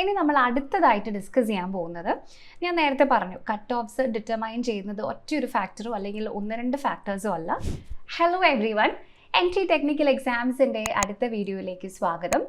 ഇനി നമ്മൾ അടുത്തതായിട്ട് ഡിസ്കസ് ചെയ്യാൻ പോകുന്നത്, ഞാൻ നേരത്തെ പറഞ്ഞു കട്ട് ഓഫ്സ് ഡിറ്റർമൈൻ ചെയ്യുന്നത് ഒറ്റയൊരു ഫാക്ടറോ അല്ലെങ്കിൽ ഒന്ന് രണ്ട് ഫാക്ടേഴ്സോ അല്ല. Hello everyone, entry technical എക്സാംസിൻ്റെ അടുത്ത വീഡിയോയിലേക്ക് സ്വാഗതം.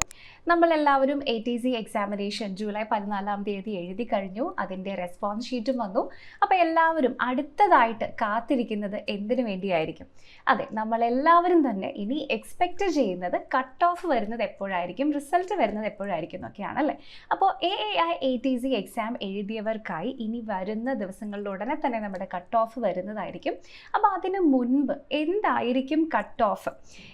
നമ്മളെല്ലാവരും ATC എക്സാമിനേഷൻ ജൂലൈ 14-ാം തീയതി എഴുതി കഴിഞ്ഞു. അതിൻ്റെ റെസ്പോൺസ് ഷീറ്റും വന്നു. അപ്പോൾ എല്ലാവരും അടുത്തതായിട്ട് കാത്തിരിക്കുന്നത് എന്തിനു വേണ്ടിയായിരിക്കും? അതെ, നമ്മളെല്ലാവരും തന്നെ ഇനി എക്സ്പെക്റ്റ് ചെയ്യുന്നത് കട്ട് ഓഫ് വരുന്നത് എപ്പോഴായിരിക്കും, റിസൾട്ട് വരുന്നത് എപ്പോഴായിരിക്കും എന്നൊക്കെയാണല്ലേ. അപ്പോൾ AAI ATC എക്സാം എഴുതിയവർക്കായി ഇനി വരുന്ന ദിവസങ്ങളിൽ ഉടനെ തന്നെ നമ്മുടെ കട്ട് ഓഫ് വരുന്നതായിരിക്കും. അപ്പോൾ അതിന് മുൻപ് എന്തായിരിക്കും കട്ട് ഓഫ്?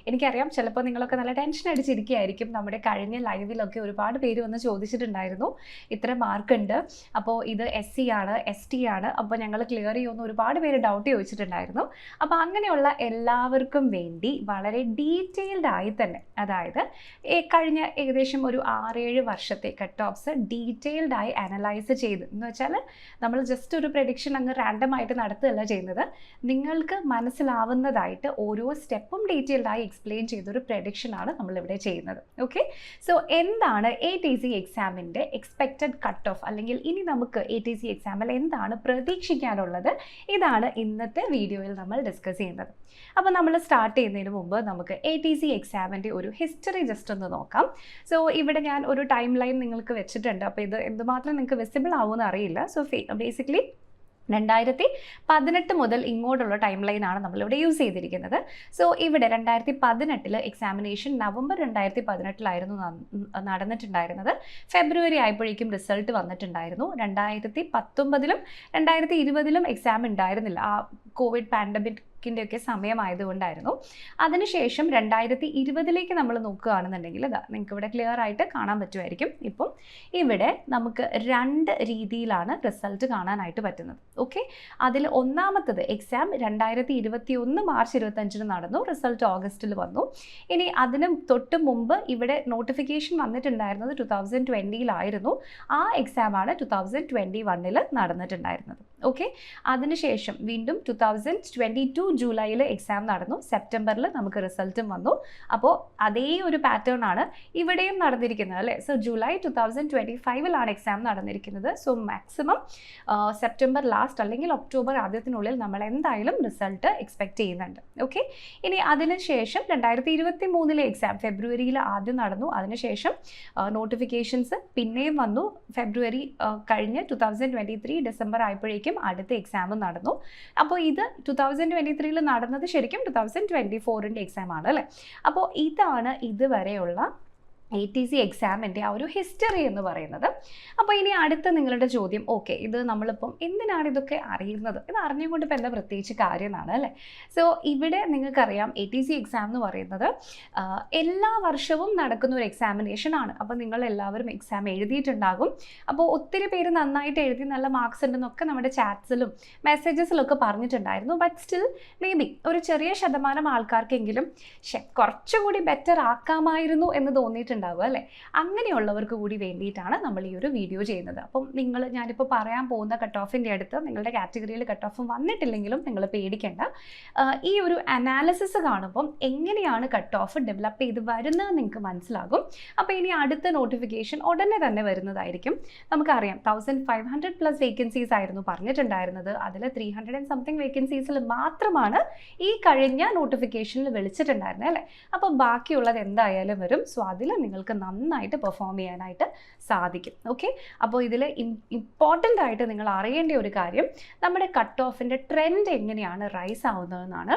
എനിക്കറിയാം ചിലപ്പോൾ നിങ്ങളൊക്കെ നല്ല ടെൻഷൻ അടിച്ചിരിക്കുകയായിരിക്കും. നമ്മുടെ കഴിഞ്ഞ ലൈവിലൊക്കെ ഒരുപാട് പേര് വന്ന് ചോദിച്ചിട്ടുണ്ടായിരുന്നു, ഇത്ര മാർക്ക് ഉണ്ട്, അപ്പോൾ ഇത് SC ആണ് ST ആണ്, അപ്പോൾ ഞങ്ങൾ ക്ലിയർ ചെയ്യുമെന്ന് ഒരുപാട് പേര് ഡൗട്ട് ചോദിച്ചിട്ടുണ്ടായിരുന്നു. അപ്പോൾ അങ്ങനെയുള്ള എല്ലാവർക്കും വേണ്ടി വളരെ ഡീറ്റെയിൽഡ് ആയി തന്നെ, അതായത് കഴിഞ്ഞ ഏകദേശം ഒരു 6-7 വർഷത്തെ കട്ട് ഓഫ്സ് ഡീറ്റെയിൽഡ് ആയി അനലൈസ് ചെയ്ത്, എന്ന് വെച്ചാൽ നമ്മൾ ജസ്റ്റ് ഒരു പ്രഡിക്ഷൻ അങ്ങ് റാൻഡം ആയിട്ട് നടത്തുകയല്ല ചെയ്യുന്നത്, നിങ്ങൾക്ക് മനസ്സിലാവുന്നതായിട്ട് ഓരോ സ്റ്റെപ്പും ഡീറ്റെയിൽഡ് ആയി എക്സ്പ്ലെയിൻ ചെയ്തൊരു പ്രഡിക്ഷനാണ് നമ്മളിവിടെ ചെയ്യുന്നത്. ഓക്കെ, സോ എന്താണ് ATC എക്സാമിൻ്റെ എക്സ്പെക്റ്റഡ് കട്ട് ഓഫ്, അല്ലെങ്കിൽ ഇനി നമുക്ക് ATC എക്സാമിൽ എന്താണ് പ്രതീക്ഷിക്കാനുള്ളത്, ഇതാണ് ഇന്നത്തെ വീഡിയോയിൽ നമ്മൾ ഡിസ്കസ് ചെയ്യുന്നത്. അപ്പോൾ നമ്മൾ സ്റ്റാർട്ട് ചെയ്യുന്നതിന് മുമ്പ് നമുക്ക് ATC എക്സാമിൻ്റെ ഒരു ഹിസ്റ്ററി ജസ്റ്റ് ഒന്ന് നോക്കാം. സോ ഇവിടെ ഞാൻ ഒരു ടൈം ലൈൻ നിങ്ങൾക്ക് വെച്ചിട്ടുണ്ട്. അപ്പോൾ ഇത് എന്തുമാത്രം നിങ്ങൾക്ക് വിസിബിൾ ആവുമെന്ന് അറിയില്ല. സോ ബേസിക്കലി 2018 മുതൽ ഇങ്ങോട്ടുള്ള ടൈം ലൈനാണ് നമ്മളിവിടെ യൂസ് ചെയ്തിരിക്കുന്നത്. സോ ഇവിടെ 2018 എക്സാമിനേഷൻ നവംബർ 2018 നടന്നിട്ടുണ്ടായിരുന്നത്. ഫെബ്രുവരി ആയപ്പോഴേക്കും റിസൾട്ട് വന്നിട്ടുണ്ടായിരുന്നു. 2019 2020 എക്സാം ഉണ്ടായിരുന്നില്ല, ആ കോവിഡ് പാൻഡമിക്കിൻ്റെയൊക്കെ സമയമായതുകൊണ്ടായിരുന്നു. അതിനുശേഷം 2020 നമ്മൾ നോക്കുകയാണെന്നുണ്ടെങ്കിൽ ഇതാ നിങ്ങൾക്ക് ഇവിടെ ക്ലിയർ ആയിട്ട് കാണാൻ പറ്റുമായിരിക്കും. ഇപ്പം ഇവിടെ നമുക്ക് 2 രീതിയിലാണ് റിസൾട്ട് കാണാനായിട്ട് പറ്റുന്നത്. ഓക്കെ, അതിൽ ഒന്നാമത്തത് എക്സാം 2021 മാർച്ച് 25 നടന്നു, റിസൾട്ട് ഓഗസ്റ്റിൽ വന്നു. ഇനി അതിന് തൊട്ട് മുമ്പ് ഇവിടെ നോട്ടിഫിക്കേഷൻ വന്നിട്ടുണ്ടായിരുന്നത് 2020 ആ എക്സാമാണ് 2021 നടന്നിട്ടുണ്ടായിരുന്നത്. ഓക്കെ, അതിനുശേഷം വീണ്ടും 2022 ജൂലൈയിൽ എക്സാം നടന്നു, സെപ്റ്റംബറിൽ നമുക്ക് റിസൾട്ടും വന്നു. അപ്പോൾ അതേ ഒരു പാറ്റേൺ ആണ് ഇവിടെയും നടന്നിരിക്കുന്നത് അല്ലേ. സോ ജൂലൈ 2025 എക്സാം നടന്നിരിക്കുന്നത്. സോ മാക്സിമം സെപ്റ്റംബർ ലാസ്റ്റ് അല്ലെങ്കിൽ ഒക്ടോബർ ആദ്യത്തിനുള്ളിൽ നമ്മൾ എന്തായാലും റിസൾട്ട് എക്സ്പെക്റ്റ് ചെയ്യുന്നുണ്ട്. ഓക്കെ, ഇനി അതിനുശേഷം 2023 എക്സാം ഫെബ്രുവരിയിൽ ആദ്യം നടന്നു. അതിനുശേഷം നോട്ടിഫിക്കേഷൻസ് പിന്നെയും വന്നു. ഫെബ്രുവരി കഴിഞ്ഞ് 2023 ഡിസംബർ ആയപ്പോഴേക്കും അടുത്ത എക്സാമും നടന്നു. അപ്പോൾ ഇത് 2023 നടന്നത് ശരിക്കും 2024 എക്സാം ആണ് അല്ലേ. അപ്പോൾ ഇതാണ് ഇതുവരെയുള്ള ATC എക്സാമിൻ്റെ ആ ഒരു ഹിസ്റ്ററി എന്ന് പറയുന്നത്. അപ്പോൾ ഇനി അടുത്ത നിങ്ങളുടെ ചോദ്യം, ഓക്കെ ഇത് നമ്മളിപ്പം എന്തിനാണ് ഇതൊക്കെ അറിയുന്നത്, ഇത് അറിഞ്ഞുകൊണ്ട് ഇപ്പോൾ എന്താ പ്രത്യേകിച്ച് കാര്യം എന്നാണ് അല്ലേ. സോ ഇവിടെ നിങ്ങൾക്കറിയാം ATC എക്സാം എന്ന് പറയുന്നത് എല്ലാ വർഷവും നടക്കുന്ന ഒരു എക്സാമിനേഷൻ ആണ്. അപ്പോൾ നിങ്ങളെല്ലാവരും എക്സാം എഴുതിയിട്ടുണ്ടാകും. അപ്പോൾ ഒത്തിരി പേര് നന്നായിട്ട് എഴുതി നല്ല മാർക്സ് ഉണ്ടെന്നൊക്കെ നമ്മുടെ ചാറ്റ്സിലും മെസ്സേജസിലൊക്കെ പറഞ്ഞിട്ടുണ്ടായിരുന്നു. ബട്ട് സ്റ്റിൽ മേ ബി ഒരു ചെറിയ ശതമാനം ആൾക്കാർക്കെങ്കിലും കുറച്ചുകൂടി ബെറ്റർ ആക്കാമായിരുന്നു എന്ന് തോന്നിയിട്ടുണ്ട് അല്ലേ. അങ്ങനെയുള്ളവർക്ക് കൂടി വേണ്ടിയിട്ടാണ് നമ്മൾ ഈ ഒരു വീഡിയോ ചെയ്യുന്നത്. അപ്പം ഞാനിപ്പോൾ പറയാൻ പോകുന്ന കട്ട് ഓഫിൻ്റെ അടുത്ത് നിങ്ങളുടെ കാറ്റഗറിയിൽ കട്ട് ഓഫ് വന്നിട്ടില്ലെങ്കിലും നിങ്ങൾ പേടിക്കേണ്ട. ഈ ഒരു അനാലിസിസ് കാണുമ്പം എങ്ങനെയാണ് കട്ട് ഓഫ് ഡെവലപ്പ് ചെയ്ത് വരുന്നത് നിങ്ങൾക്ക് മനസ്സിലാകും. അപ്പോൾ ഇനി അടുത്ത നോട്ടിഫിക്കേഷൻ ഉടനെ തന്നെ വരുന്നതായിരിക്കും. നമുക്കറിയാം 1500+ വേക്കൻസീസ് ആയിരുന്നു പറഞ്ഞിട്ടുണ്ടായിരുന്നത്. അതിൽ 300 and something വേക്കൻസീസിൽ മാത്രമാണ് ഈ കഴിഞ്ഞ നോട്ടിഫിക്കേഷനിൽ വിളിച്ചിട്ടുണ്ടായിരുന്നത് അല്ലേ. അപ്പോൾ ബാക്കിയുള്ളത് എന്തായാലും വരും. സോ അതിൽ നിങ്ങൾക്ക് നന്നായിട്ട് പെർഫോം ചെയ്യാനായിട്ട് സാധിക്കും. ഓക്കെ, അപ്പോൾ ഇതിൽ ഇമ്പോർട്ടൻ്റ് ആയിട്ട് നിങ്ങൾ അറിയേണ്ട ഒരു കാര്യം, നമ്മുടെ കട്ട് ഓഫിൻ്റെ ട്രെൻഡ് എങ്ങനെയാണ് റൈസ് ആവുന്നതെന്നാണ്.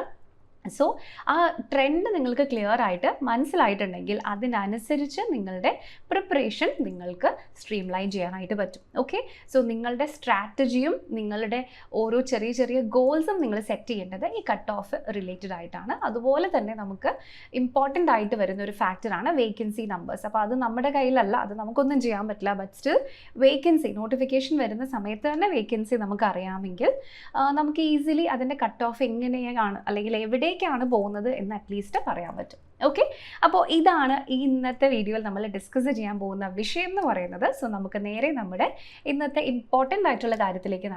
സോ ആ ട്രെൻഡ് നിങ്ങൾക്ക് ക്ലിയർ ആയിട്ട് മനസ്സിലായിട്ടുണ്ടെങ്കിൽ അതിനനുസരിച്ച് നിങ്ങളുടെ പ്രിപ്പറേഷൻ നിങ്ങൾക്ക് സ്ട്രീം ലൈൻ ചെയ്യാനായിട്ട് പറ്റും. ഓക്കെ, സോ നിങ്ങളുടെ സ്ട്രാറ്റജിയും നിങ്ങളുടെ ഓരോ ചെറിയ ചെറിയ ഗോൾസും നിങ്ങൾ സെറ്റ് ചെയ്യേണ്ടത് ഈ കട്ട് ഓഫ് റിലേറ്റഡ് ആയിട്ടാണ്. അതുപോലെ തന്നെ നമുക്ക് ഇമ്പോർട്ടൻ്റ് ആയിട്ട് വരുന്ന ഒരു ഫാക്ടറാണ് വേക്കൻസി നമ്പേഴ്സ്. അപ്പോൾ അത് നമ്മുടെ കയ്യിലല്ല, അത് നമുക്കൊന്നും ചെയ്യാൻ പറ്റില്ല. ബട്ട് സ്റ്റിൽ വേക്കൻസി നോട്ടിഫിക്കേഷൻ വരുന്ന സമയത്ത് തന്നെ വേക്കൻസി നമുക്ക് അറിയാമെങ്കിൽ നമുക്ക് ഈസിലി അതിൻ്റെ കട്ട് ഓഫ് എങ്ങനെയാണ് അല്ലെങ്കിൽ എവിടെ ാണ് പോകുന്നത് എന്ന് അറ്റ്ലീസ്റ്റ് പറയാൻ പറ്റും. ഓക്കെ, അപ്പോൾ ഇതാണ് ഈ ഇന്നത്തെ വീഡിയോയിൽ നമ്മൾ ഡിസ്കസ് ചെയ്യാൻ പോകുന്ന വിഷയം എന്ന് പറയുന്നത്. സോ നമുക്ക് നേരെ നമ്മുടെ ഇന്നത്തെ ഇമ്പോർട്ടൻ്റ് ആയിട്ടുള്ള കാര്യത്തിലേക്ക്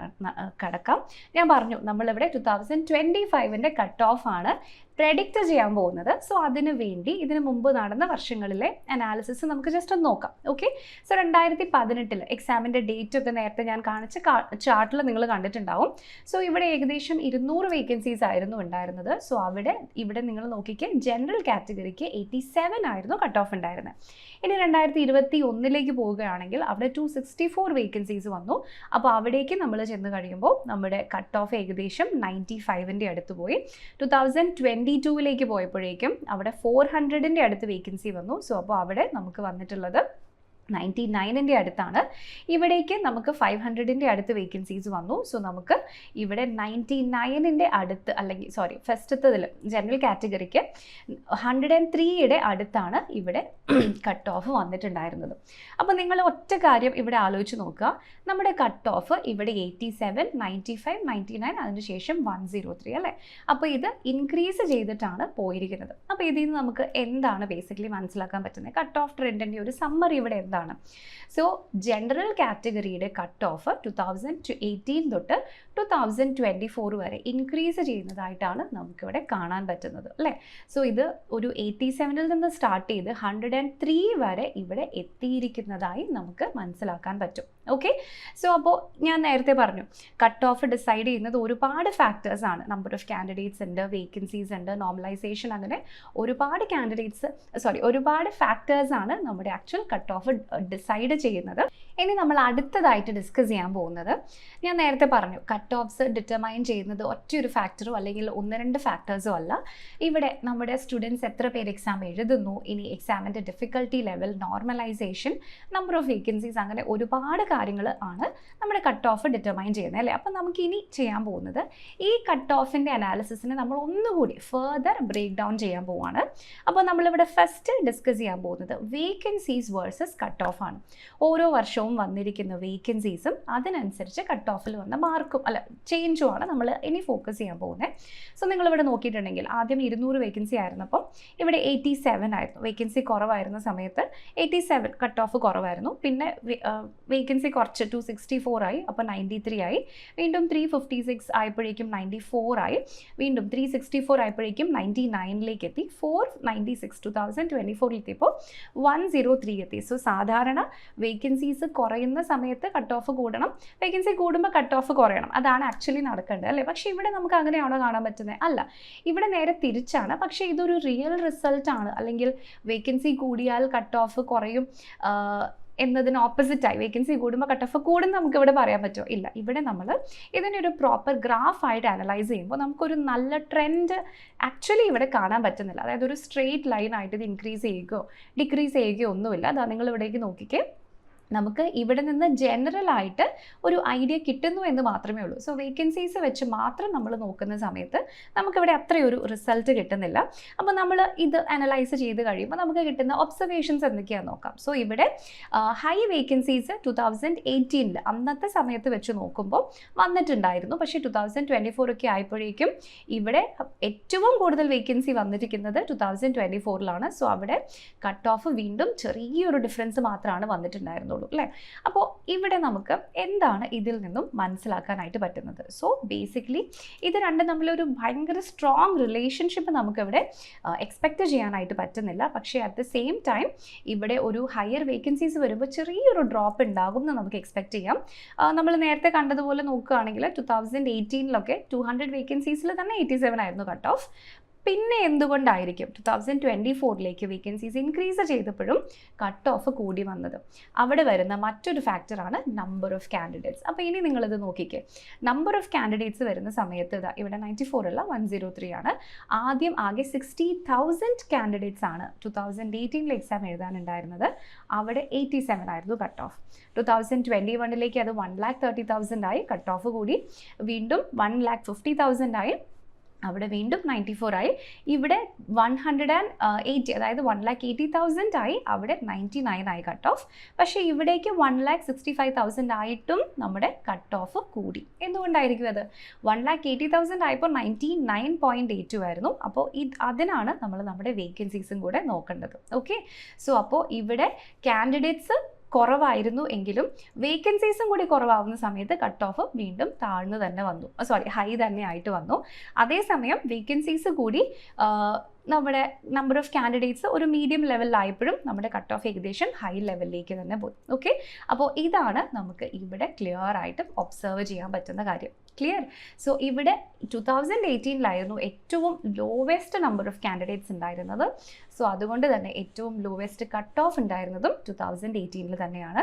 കടക്കാം. ഞാൻ പറഞ്ഞു നമ്മളിവിടെ 2025 കട്ട് ഓഫ് ആണ് പ്രെഡിക്റ്റ് ചെയ്യാൻ പോകുന്നത്. സോ അതിന് വേണ്ടി ഇതിന് മുമ്പ് നടന്ന വർഷങ്ങളിലെ അനാലിസിസ് നമുക്ക് ജസ്റ്റ് ഒന്ന് നോക്കാം. ഓക്കെ, സോ 2018 എക്സാമിൻ്റെ ഡേറ്റ് ഒക്കെ നേരത്തെ ഞാൻ കാണിച്ച ചാർട്ടിൽ നിങ്ങൾ കണ്ടിട്ടുണ്ടാവും. സോ ഇവിടെ ഏകദേശം 200 വേക്കൻസീസ് ആയിരുന്നു ഉണ്ടായിരുന്നത്. സോ ഇവിടെ നിങ്ങൾ നോക്കിക്കേ, ജനറൽ കാറ്റഗറിക്ക് 87 ആയിരുന്നു കട്ട് ഓഫ് ഉണ്ടായിരുന്നത്. ഇനി 2021 പോവുകയാണെങ്കിൽ അവിടെ 264 വേക്കൻസീസ് വന്നു. അപ്പോൾ അവിടേക്ക് നമ്മൾ ചെന്ന് കഴിയുമ്പോൾ നമ്മുടെ കട്ട് ഓഫ് ഏകദേശം 95ൻ്റെ അടുത്ത് പോയി. 2022 പോയപ്പോഴേക്കും അവിടെ 400ൻ്റെ അടുത്ത് വേക്കൻസി വന്നു. സോ അപ്പോൾ അവിടെ നമുക്ക് വന്നിട്ടുള്ളത് 99ൻ്റെ അടുത്താണ്. ഇവിടേക്ക് നമുക്ക് 500ൻ്റെ അടുത്ത് വേക്കൻസീസ് വന്നു. സോ നമുക്ക് ഇവിടെ 99ൻ്റെ അടുത്ത്, അല്ലെങ്കിൽ ഫസ്റ്റത്തതിൽ ജനറൽ കാറ്റഗറിക്ക് 103യുടെ അടുത്താണ് ഇവിടെ കട്ട് ഓഫ് വന്നിട്ടുണ്ടായിരുന്നത്. അപ്പോൾ നിങ്ങൾ ഒറ്റ കാര്യം ഇവിടെ ആലോചിച്ച് നോക്കുക, നമ്മുടെ കട്ട് ഓഫ് ഇവിടെ 87, 95, 99, അതിനുശേഷം 103 അല്ലേ. അപ്പോൾ ഇത് ഇൻക്രീസ് ചെയ്തിട്ടാണ് പോയിരിക്കുന്നത്. അപ്പോൾ ഇതിൽ നിന്ന് നമുക്ക് എന്താണ് ബേസിക്കലി മനസ്സിലാക്കാൻ പറ്റുന്നത്? കട്ട് ഓഫ് ട്രെൻഡിൻ്റെ ഒരു സമ്മറി ഇവിടെ എന്താണ്? സോ ജനറൽ കാറ്റഗറിയുടെ കട്ട് ഓഫ് 2018 തൊട്ട് 2024 വരെ ഇൻക്രീസ് ചെയ്യുന്നതായിട്ടാണ് നമുക്കിവിടെ കാണാൻ പറ്റുന്നത് അല്ലേ. സോ ഇത് ഒരു 87ൽ നിന്ന് സ്റ്റാർട്ട് ചെയ്ത് 103 വരെ ഇവിടെ എത്തിയിരിക്കുന്നതായി നമുക്ക് മനസ്സിലാക്കാൻ പറ്റും. ഓക്കെ, സോ അപ്പോൾ ഞാൻ നേരത്തെ പറഞ്ഞു, കട്ട് ഓഫ് ഡിസൈഡ് ചെയ്യുന്നത് ഒരുപാട് ഫാക്ടേഴ്സ് ആണ്. നമ്പർ ഓഫ് കാൻഡിഡേറ്റ്സ് ഉണ്ട്, വേക്കൻസീസ് ഉണ്ട്, നോർമലൈസേഷൻ, അങ്ങനെ ഒരുപാട് ഫാക്ടേഴ്സ് ആണ് നമ്മുടെ ആക്ച്വൽ കട്ട് ഓഫ് ഡിസൈഡ് ചെയ്യുന്നത്. ഇനി നമ്മൾ അടുത്തതായിട്ട് ഡിസ്കസ് ചെയ്യാൻ പോകുന്നത്, ഞാൻ നേരത്തെ പറഞ്ഞു കട്ട് ഓഫ്സ് ഡിറ്റർമൈൻ ചെയ്യുന്നത് ഒറ്റയൊരു ഫാക്ടറോ അല്ലെങ്കിൽ 1-2 ഫാക്ടേഴ്സോ അല്ല. ഇവിടെ നമ്മുടെ സ്റ്റുഡൻസ് എത്ര പേര് എക്സാം എഴുതുന്നു, ഇനി എക്സാമിൻ്റെ difficulty level, normalisation, number of vacancies, അങ്ങനെ ഒരുപാട് കാര്യങ്ങൾ ആണ് നമ്മുടെ കട്ട് ഓഫ് ഡിറ്റർമൈൻ ചെയ്യുന്നത് അല്ലേ. അപ്പം നമുക്ക് ഇനി ചെയ്യാൻ പോകുന്നത്, ഈ കട്ട് ഓഫിൻ്റെ അനാലിസിസിനെ നമ്മൾ ഒന്നുകൂടി ഫർദർ ബ്രേക്ക് ഡൗൺ ചെയ്യാൻ പോവുകയാണ്. അപ്പോൾ നമ്മളിവിടെ ഫസ്റ്റ് ഡിസ്കസ് ചെയ്യാൻ പോകുന്നത് വേക്കൻസീസ് വേഴ്സസ് കട്ട് ഓഫ് ആണ്. ഓരോ വർഷവും വന്നിരിക്കുന്ന വേക്കൻസീസും അതിനനുസരിച്ച് കട്ട് ഓഫിൽ വന്ന മാർക്കും ചേഞ്ചുമാണ് നമ്മൾ ഇനി ഫോക്കസ് ചെയ്യാൻ പോകുന്നത്. സോ നിങ്ങളിവിടെ നോക്കിയിട്ടുണ്ടെങ്കിൽ ആദ്യം 200 വേക്കൻസി ആയിരുന്നപ്പോൾ ഇവിടെ 87 ആയിരുന്നു. വേക്കൻസി കുറവായിരുന്ന സമയത്ത് 87 കട്ട് ഓഫ് കുറവായിരുന്നു. പിന്നെ വേക്കൻസി കുറച്ച് 264 ആയി, അപ്പോൾ 93 ആയി. വീണ്ടും 356 ആയപ്പോഴേക്കും 94 ആയി. വീണ്ടും 364 ആയപ്പോഴേക്കും 99ലേക്ക് എത്തി. 496 2024 എത്തിയപ്പോൾ 103 എത്തി. സോ സാധാരണ വേക്കൻസീസ് കുറയുന്ന സമയത്ത് കട്ട് ഓഫ് കൂടണം, വേക്കൻസി കൂടുമ്പോൾ കട്ട് ഓഫ് കുറയണം. അതാണ് ആക്ച്വലി നടക്കേണ്ടത് അല്ലേ. പക്ഷേ ഇവിടെ നമുക്ക് അങ്ങനെയാണോ കാണാൻ പറ്റുന്നത്? അല്ല, ഇവിടെ നേരെ തിരിച്ചാണ്. പക്ഷേ ഇതൊരു റിയൽ റിസൾട്ടാണ്. അല്ലെങ്കിൽ വേക്കൻസി കൂടിയാൽ കട്ട് ഓഫ് കുറയും എന്നതിന് ഓപ്പോസിറ്റായി വേക്കൻസി കൂടുമ്പോൾ കട്ട് ഓഫ് കൂടും നമുക്കിവിടെ പറയാൻ പറ്റുമോ? ഇല്ല. ഇവിടെ നമ്മൾ ഇതിനൊരു പ്രോപ്പർ ഗ്രാഫായിട്ട് അനലൈസ് ചെയ്യുമ്പോൾ നമുക്കൊരു നല്ല ട്രെൻഡ് ആക്ച്വലി ഇവിടെ കാണാൻ പറ്റുന്നില്ല. അതായത് ഒരു സ്ട്രെയിറ്റ് ലൈനായിട്ട് ഇത് ഇൻക്രീസ് ചെയ്യുകയോ ഡിക്രീസ് ചെയ്യുകയോ ഒന്നുമില്ല. അതാ നിങ്ങൾ ഇവിടേക്ക് നോക്കിക്കേ, നമുക്ക് ഇവിടെ നിന്ന് ജനറലായിട്ട് ഒരു ഐഡിയ കിട്ടുന്നു എന്ന് മാത്രമേ ഉള്ളൂ. സോ വേക്കൻസീസ് വെച്ച് മാത്രം നമ്മൾ നോക്കുന്ന സമയത്ത് നമുക്കിവിടെ അത്രയൊരു റിസൾട്ട് കിട്ടുന്നില്ല. അപ്പോൾ നമ്മൾ ഇത് അനലൈസ് ചെയ്ത് കഴിയുമ്പോൾ നമുക്ക് കിട്ടുന്ന ഒബ്സർവേഷൻസ് എന്തൊക്കെയാണെന്ന് നോക്കാം. സോ ഇവിടെ ഹൈ വേക്കൻസീസ് 2018 അന്നത്തെ സമയത്ത് വെച്ച് നോക്കുമ്പോൾ വന്നിട്ടുണ്ടായിരുന്നു. പക്ഷേ 2024 ഒക്കെ ആയപ്പോഴേക്കും ഇവിടെ ഏറ്റവും കൂടുതൽ വേക്കൻസി വന്നിരിക്കുന്നത് 2024ലാണ്. സോ അവിടെ കട്ട് ഓഫ് വീണ്ടും ചെറിയൊരു ഡിഫറൻസ് മാത്രമാണ് വന്നിട്ടുണ്ടായിരുന്നുള്ളൂ അല്ലേ. അപ്പോൾ ഇവിടെ നമുക്ക് എന്താണ് ഇതിൽ നിന്നും മനസ്സിലാക്കാനായിട്ട് പറ്റുന്നത്? സോ ബേസിക്കലി ഇത് രണ്ടും തമ്മിലൊരു ഭയങ്കര സ്ട്രോങ് റിലേഷൻഷിപ്പ് നമുക്കിവിടെ എക്സ്പെക്റ്റ് ചെയ്യാനായിട്ട് പറ്റുന്നില്ല. പക്ഷേ അറ്റ് ദ സെയിം ടൈം ഇവിടെ ഒരു ഹയർ വേക്കൻസീസ് വരുമ്പോൾ ചെറിയൊരു ഡ്രോപ്പ് ഉണ്ടാകും എന്ന് നമുക്ക് എക്സ്പെക്റ്റ് ചെയ്യാം. നമ്മൾ നേരത്തെ കണ്ടതുപോലെ നോക്കുകയാണെങ്കിൽ 2018 200 വേക്കൻസീസിൽ തന്നെ 87 ആയിരുന്നു കട്ട് ഓഫ്. പിന്നെ എന്തുകൊണ്ടായിരിക്കും 2024 വേക്കൻസീസ് ഇൻക്രീസ് ചെയ്തപ്പോഴും കട്ട് ഓഫ് കൂടി വന്നത്? അവിടെ വരുന്ന മറ്റൊരു ഫാക്ടറാണ് നമ്പർ ഓഫ് കാൻഡിഡേറ്റ്സ്. അപ്പോൾ ഇനി നിങ്ങളിത് നോക്കിക്കേ, നമ്പർ ഓഫ് കാൻഡിഡേറ്റ്സ് വരുന്ന സമയത്ത് ഇവിടെ 94 അല്ല 103 ആണ്. ആദ്യം ആകെ 60,000 കാൻഡിഡേറ്റ്സ് ആണ് 2018 എക്സാം എഴുതാനുണ്ടായിരുന്നത്. അവിടെ 87 ആയിരുന്നു കട്ട് ഓഫ്. 2021 അത് 1,30,000 ആയി, കട്ട് ഓഫ് കൂടി. വീണ്ടും 1,50,000 ആയി, അവിടെ വീണ്ടും 94 ആയി. ഇവിടെ 180, അതായത് 1,80,000 ആയി, അവിടെ 99 ആയി കട്ട് ഓഫ്. പക്ഷേ ഇവിടേക്ക് 1,65,000 ആയിട്ടും നമ്മുടെ കട്ട് ഓഫ് കൂടി. എന്തുകൊണ്ടായിരിക്കും അത്? 1,80,000 ആയപ്പോൾ 99.82 ആയിരുന്നു. അപ്പോൾ അതിനാണ് നമ്മൾ നമ്മുടെ വേക്കൻസീസും കൂടെ നോക്കേണ്ടത്. ഓക്കെ, സോ അപ്പോൾ ഇവിടെ കാൻഡിഡേറ്റ്സ് കുറവായിരുന്നു എങ്കിലും വേക്കൻസീസും കൂടി കുറവാകുന്ന സമയത്ത് കട്ട് ഓഫ് വീണ്ടും താഴ്ന്നു തന്നെ വന്നു, ഹൈ തന്നെ ആയിട്ട് വന്നു. അതേസമയം വേക്കൻസീസ് കൂടി നമ്മുടെ നമ്പർ ഓഫ് കാൻഡിഡേറ്റ്സ് ഒരു മീഡിയം ലെവലിലായപ്പോഴും നമ്മുടെ കട്ട് ഓഫ് ഏകദേശം ഹൈ ലെവലിലേക്ക് തന്നെ പോയി. ഓക്കെ, അപ്പോൾ ഇതാണ് നമുക്ക് ഇവിടെ ക്ലിയർ ആയിട്ട് ഒബ്സർവ് ചെയ്യാൻ പറ്റുന്ന കാര്യം. ക്ലിയർ? സോ ഇവിടെ 2018 ഏറ്റവും ലോവസ്റ്റ് നമ്പർ ഓഫ് കാൻഡിഡേറ്റ്സ് ഉണ്ടായിരുന്നത്. സോ അതുകൊണ്ട് തന്നെ ഏറ്റവും ലോവസ്റ്റ് കട്ട് ഓഫ് ഉണ്ടായിരുന്നതും 2018 തന്നെയാണ്.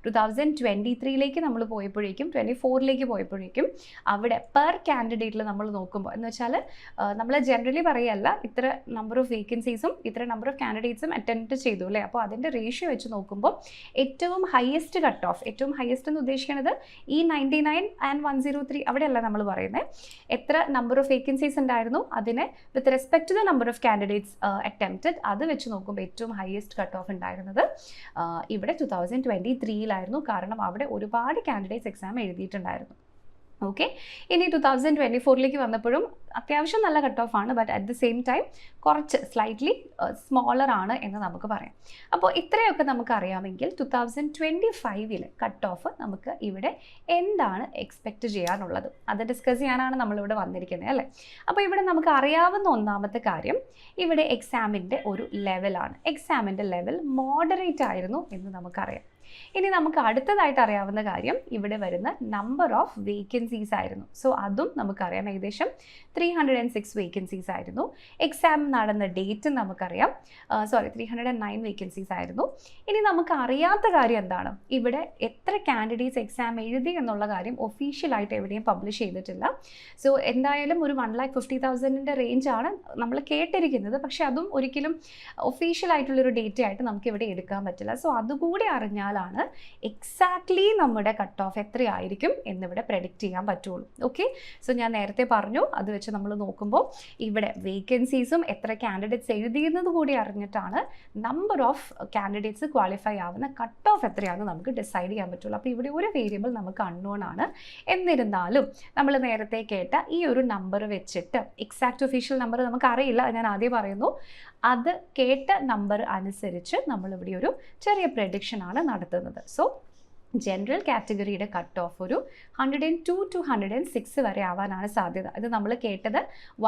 2023 നമ്മൾ പോയപ്പോഴേക്കും 24 പോയപ്പോഴേക്കും അവിടെ പെർ കാൻഡിഡേറ്റിൽ നമ്മൾ നോക്കുമ്പോൾ എന്ന് വെച്ചാൽ നമ്മൾ ജനറലി പറയല്ല, ഇത്ര നമ്പർ ഓഫ് വേക്കൻസീസും ഇത്ര നമ്പർ ഓഫ് കാൻഡിഡേറ്റ്സും അറ്റൻഡ് ചെയ്തു അല്ലേ, അപ്പോൾ അതിൻ്റെ റേഷ്യോ വെച്ച് നോക്കുമ്പോൾ ഏറ്റവും ഹയസ്റ്റ് കട്ട് ഓഫ്, ഏറ്റവും ഹയസ്റ്റ് എന്ന് ഉദ്ദേശിക്കുന്നത് ഈ 99 and 103 അവിടെയല്ല നമ്മൾ പറയുന്നത്, എത്ര നമ്പർ ഓഫ് വേക്കൻസീസ് ഉണ്ടായിരുന്നു അതിനെ with respect to the number of candidates attempted, അത് വെച്ച് നോക്കുമ്പോൾ ഏറ്റവും ഹയസ്റ്റ് കട്ട് ഓഫ് ഉണ്ടായിരുന്നത് ഇവിടെ 2023 കാരണം അവിടെ ഒരുപാട് കാൻഡിഡേറ്റ്സ് എക്സാം എഴുതിയിട്ടുണ്ടായിരുന്നു. ഓക്കെ, ഇനി 2024 വന്നപ്പോഴും അത്യാവശ്യം നല്ല കട്ട് ഓഫ് ആണ്, but at the same time കുറച്ച് സ്ലൈറ്റ്ലി സ്മോളർ ആണ് എന്ന് നമുക്ക് പറയാം. അപ്പോൾ ഇത്രയൊക്കെ നമുക്ക് അറിയാമെങ്കിൽ 2025 കട്ട് ഓഫ് നമുക്ക് ഇവിടെ എന്താണ് എക്സ്പെക്റ്റ് ചെയ്യാനുള്ളത് അത് ഡിസ്കസ് ചെയ്യാനാണ് നമ്മളിവിടെ വന്നിരിക്കുന്നത് അല്ലേ. അപ്പോൾ ഇവിടെ നമുക്ക് അറിയാവുന്ന ഒന്നാമത്തെ കാര്യം ഇവിടെ എക്സാമിൻ്റെ ഒരു ലെവലാണ്. എക്സാമിൻ്റെ ലെവൽ മോഡറേറ്റ് ആയിരുന്നു എന്ന് നമുക്കറിയാം. ഇനി നമുക്ക് അടുത്തതായിട്ട് അറിയാവുന്ന കാര്യം ഇവിടെ വരുന്ന നമ്പർ ഓഫ് വേക്കൻസീസ് ആയിരുന്നു. സോ അതും നമുക്കറിയാം, ഏകദേശം 306 വേക്കൻസീസ് ആയിരുന്നു. എക്സാം നടന്ന ഡേറ്റ് നമുക്കറിയാം, 309 വേക്കൻസീസ് ആയിരുന്നു. ഇനി നമുക്ക് അറിയാത്ത കാര്യം എന്താണ്, ഇവിടെ എത്ര കാൻഡിഡേറ്റ്സ് എക്സാം എഴുതി എന്നുള്ള കാര്യം ഒഫീഷ്യലായിട്ട് എവിടെയും പബ്ലിഷ് ചെയ്തിട്ടില്ല. സോ എന്തായാലും ഒരു 1,50,000 റേഞ്ചാണ് നമ്മൾ കേട്ടിരിക്കുന്നത്, പക്ഷെ അതും ഒരിക്കലും ഒഫീഷ്യലായിട്ടുള്ളൊരു ഡേറ്റ ആയിട്ട് നമുക്ക് ഇവിടെ എടുക്കാൻ പറ്റില്ല. സോ അതുകൂടി അറിഞ്ഞാലാണ് എക്സാക്ട്ലി നമ്മുടെ കട്ട് ഓഫ് എത്രയായിരിക്കും എന്നിവിടെ പ്രെഡിക്റ്റ് ചെയ്യാൻ പറ്റുള്ളൂ. ഓക്കെ, സോ ഞാൻ നേരത്തെ പറഞ്ഞു, അത് വെച്ച് നമ്മൾ നോക്കുമ്പോൾ ഇവിടെ വേക്കൻസീസും എത്ര കാൻഡിഡേറ്റ്സ് എഴുതിയെന്നത് കൂടി അറിഞ്ഞിട്ടാണ് നമ്പർ ഓഫ് കാൻഡിഡേറ്റ്സ് ക്വാളിഫൈ ആവുന്ന കട്ട് ഓഫ് എത്രയാണെന്ന് നമുക്ക് ഡിസൈഡ് ചെയ്യാൻ പറ്റുള്ളൂ. അപ്പോൾ ഇവിടെ ഒരു വേരിയബിൾ നമുക്ക് അൺനോൺ ആണ്. എന്നിരുന്നാലും നമ്മൾ നേരത്തെ കേട്ട ഈ ഒരു നമ്പർ വെച്ചിട്ട് എക്സാക്റ്റ് ഒഫീഷ്യൽ നമ്പർ നമുക്ക് അറിയില്ല, ഞാൻ ആദ്യം പറയുന്നു, അത് കേട്ട നമ്പർ അനുസരിച്ച് നമ്മളിവിടെ ഒരു ചെറിയ പ്രഡിക്ഷൻ ആണ് നടത്തുന്നത്. സോ ജനറൽ കാറ്റഗറിയുടെ കട്ട് ഓഫ് ഒരു 102 to 106 വരെ ആവാനാണ് സാധ്യത. ഇത് നമ്മൾ കേട്ടത്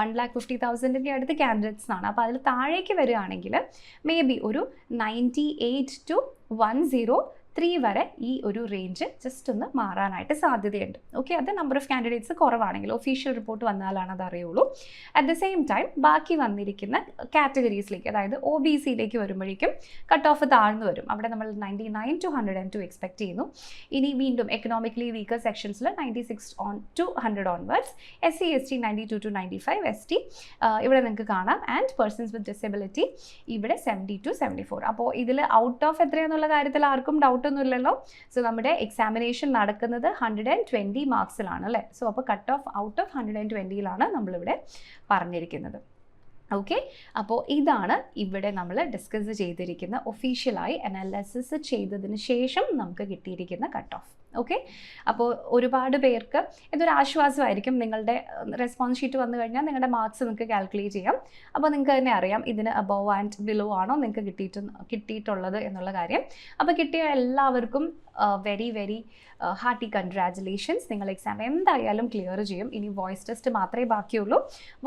1,50,000 അടുത്ത് കാൻഡിഡേറ്റ്സ് ആണ്. അപ്പോൾ അതിൽ താഴേക്ക് വരികയാണെങ്കിൽ മേ ബി ഒരു 98 to 103 വരെ ഈ ഒരു റേഞ്ച് ജസ്റ്റ് ഒന്ന് മാറാനായിട്ട് സാധ്യതയുണ്ട്. ഓക്കെ, അത് നമ്പർ ഓഫ് കാൻഡിഡേറ്റ്സ് കുറവാണെങ്കിൽ ഒഫീഷ്യൽ റിപ്പോർട്ട് വന്നാലാണ് അത് അറിയുള്ളൂ. അറ്റ് ദ സെയിം ടൈം ബാക്കി വന്നിരിക്കുന്ന കാറ്റഗറീസിലേക്ക്, അതായത് OBCയിലേക്ക് വരുമ്പോഴേക്കും കട്ട് ഓഫ് താഴ്ന്നു വരും. അവിടെ നമ്മൾ 99 to 102 എക്സ്പെക്ട് ചെയ്യുന്നു. ഇനി വീണ്ടും എക്കണോമിക്കലി വീക്കർ സെക്ഷൻസിൽ 96 to 100 onwards, SC ST 92 to 95, ST ഇവിടെ നിങ്ങൾക്ക് കാണാം, ആൻഡ് പേഴ്സൺസ് വിത്ത് ഡിസബിലിറ്റി ഇവിടെ 70 to 74. അപ്പോൾ ഇതിൽ ഔട്ട് ഓഫ് എത്രയാണെന്നുള്ള കാര്യത്തിൽ ആർക്കും ഡൗട്ട് ഒന്നുമില്ലല്ലോ. സോ നമ്മുടെ എക്സാമിനേഷൻ നടക്കുന്നത് 120 മാർക്സിലാണ് അല്ലേ. സോ അപ്പോൾ കട്ട് ഓഫ് ഔട്ട് ഓഫ് 120 നമ്മളിവിടെ പറഞ്ഞിരിക്കുന്നത്. ഓക്കെ, അപ്പോൾ ഇതാണ് ഇവിടെ നമ്മൾ ഡിസ്കസ് ചെയ്തിരിക്കുന്ന ഒഫീഷ്യലായി അനാലിസിസ് ചെയ്തതിന് ശേഷം നമുക്ക് കിട്ടിയിരിക്കുന്ന കട്ട് ഓഫ്. ഓക്കെ, അപ്പോൾ ഒരുപാട് പേർക്ക് ഇതൊരു ആശ്വാസമായിരിക്കും. നിങ്ങളുടെ റെസ്പോൺസ് ഷീറ്റ് വന്നു കഴിഞ്ഞാൽ നിങ്ങളുടെ മാർക്സ് നിങ്ങൾക്ക് കാൽക്കുലേറ്റ് ചെയ്യാം. അപ്പോൾ നിങ്ങൾക്ക് തന്നെ അറിയാം ഇതിന് അബവ് ആൻഡ് ബിലോ ആണോ നിങ്ങൾക്ക് കിട്ടിയിട്ടുള്ളത് എന്നുള്ള കാര്യം. അപ്പോൾ കിട്ടിയ എല്ലാവർക്കും വെരി വെരി ഹാർട്ടി കൺഗ്രാജുലേഷൻസ്. നിങ്ങൾ എക്സാം എന്തായാലും ക്ലിയർ ചെയ്യും. ഇനി വോയിസ് ടെസ്റ്റ് മാത്രമേ ബാക്കിയുള്ളൂ.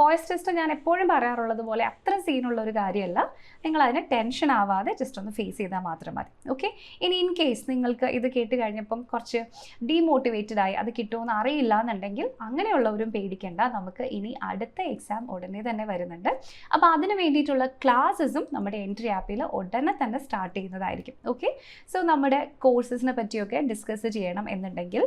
വോയിസ് ടെസ്റ്റ് ഞാൻ എപ്പോഴും പറയാറുള്ളത് പോലെ അത്ര സീനുള്ള ഒരു കാര്യമല്ല. നിങ്ങൾ അതിന് ടെൻഷൻ ആവാതെ ജസ്റ്റ് ഒന്ന് ഫേസ് ചെയ്താൽ മാത്രം മതി. ഓക്കെ, ഇനി ഇൻ കേസ് നിങ്ങൾക്ക് ഇത് കേട്ട് കഴിഞ്ഞപ്പം കുറച്ച് ഡീമോട്ടിവേറ്റഡ് ആയി അത് കിട്ടുമെന്ന് അറിയില്ല എന്നുണ്ടെങ്കിൽ അങ്ങനെയുള്ളവരും പേടിക്കേണ്ട. നമുക്ക് ഇനി അടുത്ത എക്സാം ഉടനെ തന്നെ വരുന്നുണ്ട്. അപ്പോൾ അതിന് വേണ്ടിയിട്ടുള്ള ക്ലാസ്സസും നമ്മുടെ എൻട്രി ആപ്പിൽ ഉടനെ തന്നെ സ്റ്റാർട്ട് ചെയ്യുന്നതായിരിക്കും. ഓക്കെ, സോ നമ്മുടെ കോഴ്സസിനെ പറ്റിയൊക്കെ ഡിസ്കസ് ചെയ്യണം എന്നുണ്ടെങ്കിൽ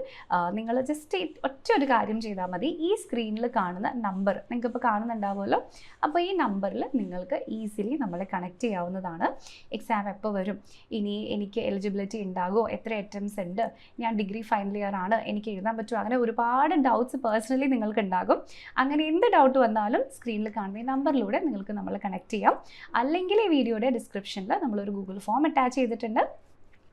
നിങ്ങൾ ജസ്റ്റ് ഒറ്റ ഒരു കാര്യം ചെയ്താൽ മതി. ഈ സ്ക്രീനിൽ കാണുന്ന നമ്പർ നിങ്ങൾക്കിപ്പോൾ കാണുന്നുണ്ടാവുമല്ലോ. അപ്പോൾ ഈ നമ്പറിൽ നിങ്ങൾക്ക് ഈസിലി നമ്മളെ കണക്ട് ചെയ്യാവുന്നതാണ്. എക്സാം എപ്പോൾ വരും, ഇനി എനിക്ക് എലിജിബിലിറ്റി ഉണ്ടാകുമോ, എത്ര അറ്റംപ്റ്റ്സ് ഉണ്ട്, ഞാൻ ഡിഗ്രി ഫൈനൽ ഇയർ ആണ്, എനിക്ക് എഴുതാൻ പറ്റുമോ, അങ്ങനെ ഒരുപാട് ഡൗട്ട്സ് പേഴ്സണലി നിങ്ങൾക്ക് ഉണ്ടാകും. അങ്ങനെ എന്ത് ഡൗട്ട് വന്നാലും സ്ക്രീനിൽ കാണുന്ന ഈ നമ്പറിലൂടെ നിങ്ങൾക്ക് നമ്മളെ കണക്ട് ചെയ്യാം. അല്ലെങ്കിൽ ഈ വീഡിയോയുടെ ഡിസ്ക്രിപ്ഷനിൽ നമ്മളൊരു ഗൂഗിൾ ഫോം അറ്റാച്ച് ചെയ്തിട്ടുണ്ട്.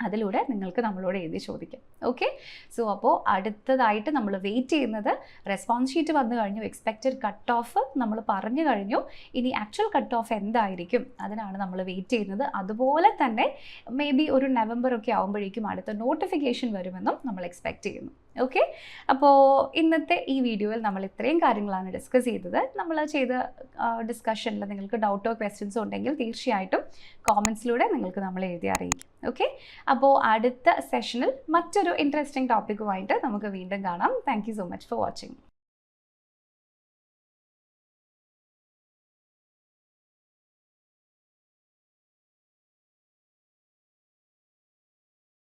അതിലൂടെ നിങ്ങൾക്ക് നമ്മളോട് എഴുതി ചോദിക്കാം. ഓക്കെ, സോ അപ്പോൾ അടുത്തതായിട്ട് നമ്മൾ വെയിറ്റ് ചെയ്യുന്നത് റെസ്പോൺസ് ഷീറ്റ് വന്നു കഴിഞ്ഞു, എക്സ്പെക്റ്റഡ് കട്ട് ഓഫ് നമ്മൾ പറഞ്ഞു കഴിഞ്ഞു. ഇനി ആക്ച്വൽ കട്ട് ഓഫ് എന്തായിരിക്കും അതിനാണ് നമ്മൾ വെയിറ്റ് ചെയ്യുന്നത്. അതുപോലെ തന്നെ മേ ബി ഒരു നവംബർ ഒക്കെ ആകുമ്പോഴേക്കും അടുത്ത നോട്ടിഫിക്കേഷൻ വരുമെന്നും നമ്മൾ എക്സ്പെക്റ്റ് ചെയ്യുന്നു. ഓക്കെ, അപ്പോൾ ഇന്നത്തെ ഈ വീഡിയോയിൽ നമ്മൾ ഇത്രയും കാര്യങ്ങളാണ് ഡിസ്കസ് ചെയ്തത്. നമ്മൾ ചെയ്ത ഡിസ്കഷനിൽ നിങ്ങൾക്ക് ഡൗട്ടോ ക്വസ്റ്റ്യൻസോ ഉണ്ടെങ്കിൽ തീർച്ചയായിട്ടും കോമെൻറ്റ്സിലൂടെ നിങ്ങൾക്ക് നമ്മൾ എഴുതി അറിയിക്കും. ഓക്കെ, അപ്പോൾ അടുത്ത സെഷനിൽ മറ്റൊരു ഇൻട്രസ്റ്റിംഗ് ടോപ്പിക്കുമായിട്ട് നമുക്ക് വീണ്ടും കാണാം. Thank you so much for watching.